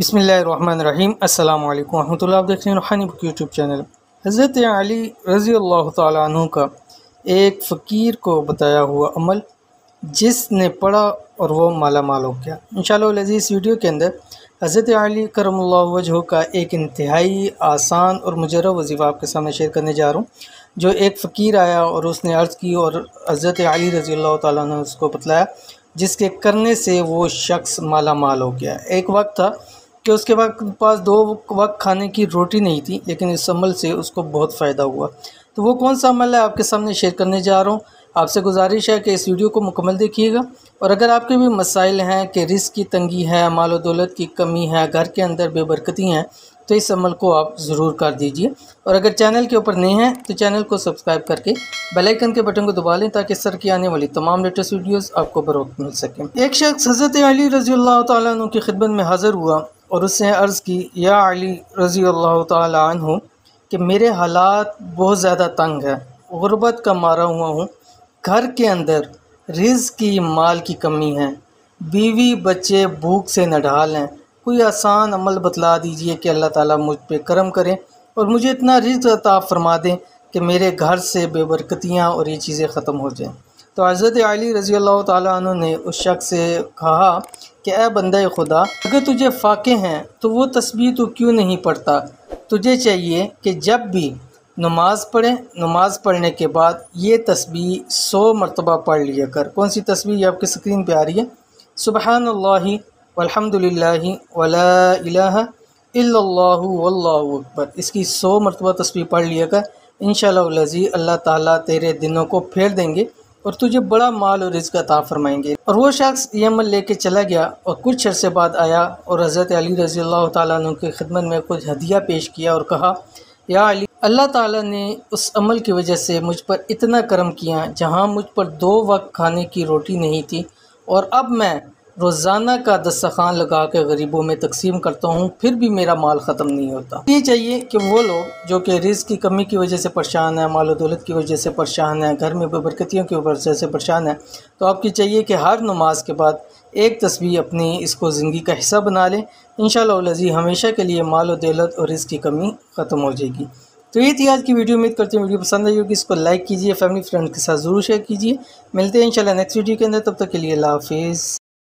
बिस्मिल्लाहिर्रहमानिर्रहीम। अस्सलाम वालेकुम रहमतुल्लाह। आप देख रहे हैं रूहानी बुक यूट्यूब चैनल। हज़रत अली रज़ी अल्लाह ताला अन्हु का एक फ़कीर को बताया हुआ अमल जिसने पढ़ा और वो माला माल हो गया। इंशाअल्लाह अज़ीज़ इस वीडियो के अंदर हज़रत अली करमुल्लाहु वजहू का एक इंतहाई आसान और मुजर्रब वजीफ़ा आपके सामने शेयर करने जा रहा हूँ। जो एक फ़कीर आया और उसने अर्ज़ की और हज़रत अली रज़ी अल्लाह ताला अन्हु ने उसको बतलाया, जिसके करने से वो शख्स माला माल हो गया। एक वक्त था कि उसके पास 2 वक्त खाने की रोटी नहीं थी, लेकिन इस अमल से उसको बहुत फ़ायदा हुआ। तो वो कौन सा अमल है आपके सामने शेयर करने जा रहा हूँ। आपसे गुजारिश है कि इस वीडियो को मुकम्मल देखिएगा, और अगर आपके भी मसाइल हैं कि रिस्क की तंगी है, माल और दौलत की कमी है, घर के अंदर बेबरकती हैं, तो इस अमल को आप ज़रूर कर दीजिए। और अगर चैनल के ऊपर नए हैं तो चैनल को सब्सक्राइब करके बेल आइकन के बटन को दबा लें, ताकि इस तरह की आने वाली तमाम लेटेस्ट वीडियोस आपको बरोक्त मिल सकें। एक शख्स हज़रत अली रज़ी अल्लाह ताला अन्हु की खिदमत में हाज़िर हुआ और उससे अर्ज़ की, या अली रज़ी अल्लाह ताला अन्हु कि मेरे हालात बहुत ज़्यादा तंग है, गुर्बत का मारा हुआ हूँ, घर के अंदर रिज़्क़ की माल की कमी है, बीवी बच्चे भूख से नढाल हैं। कोई आसान अमल बतला दीजिए कि अल्लाह ताला मुझ पे करम करें और मुझे इतना रिज़्क़ अता फरमा दें कि मेरे घर से बेबरकतियाँ और ये चीज़ें ख़त्म हो जाएं। तो हज़रत अली रज़ी अल्लाह ताला अन्हु ने उस शख्स से कहा कि ए बंदे खुदा, अगर तुझे फाके हैं तो वो तस्बीह तो क्यों नहीं पढ़ता। तुझे चाहिए कि जब भी नमाज़ पढ़ें, नमाज़ पढ़ने के बाद ये तस्बीह 100 मरतबा पढ़ लिया कर। कौन सी तस्बीह, ये आपकी स्क्रीन पे आ रही है। सुबहानल्लाहि वल्हम्दुलिल्लाहि वला इलाहा इल्लल्लाहु वल्लाहु अकबर। इसकी 100 मरतबा तस्बीह पढ़ लिया कर। इंशाअल्लाह अज़ीज़ अल्लाह ताला तेरे दिनों को फेर देंगे और तुझे बड़ा माल और रिज़्क़ अता फरमाएंगे। और वो शख्स ये अमल लेके चला गया और कुछ अरसे बाद आया और हज़रत अली रज़ी अल्लाह ताला अन्हु की खिदमत में कुछ हदिया पेश किया और कहा, या अली, अल्लाह ताला ने उस अमल की वजह से मुझ पर इतना करम किया जहाँ मुझ पर 2 वक्त खाने की रोटी नहीं थी, और अब मैं रोज़ाना का दस्तरखान लगा के गरीबों में तकसीम करता हूँ, फिर भी मेरा माल ख़त्म नहीं होता। ये चाहिए कि वो लोग जो कि रिज़्क़ की कमी की वजह से परेशान है, माल और दौलत की वजह से परेशान है, घर में बेबरकतियों की वजह से परेशान है, तो आपकी चाहिए कि हर नमाज के बाद एक तस्बीह अपनी इसको ज़िंदगी का हिस्सा बना लें। इंशाअल्लाह अज़ीज़ हमेशा के लिए माल और दौलत और रिज़्क़ की कमी ख़त्म हो जाएगी। तो ये थी आज की वीडियो। उम्मीद करती हूँ वीडियो पसंद आई होगी। इसको लाइक कीजिए, फैमिली फ्रेंड के साथ ज़रूर शेयर कीजिए। मिलते हैं इंशाअल्लाह नेक्स्ट वीडियो के अंदर, तब तक के लिए अल्लाह हाफ़िज़।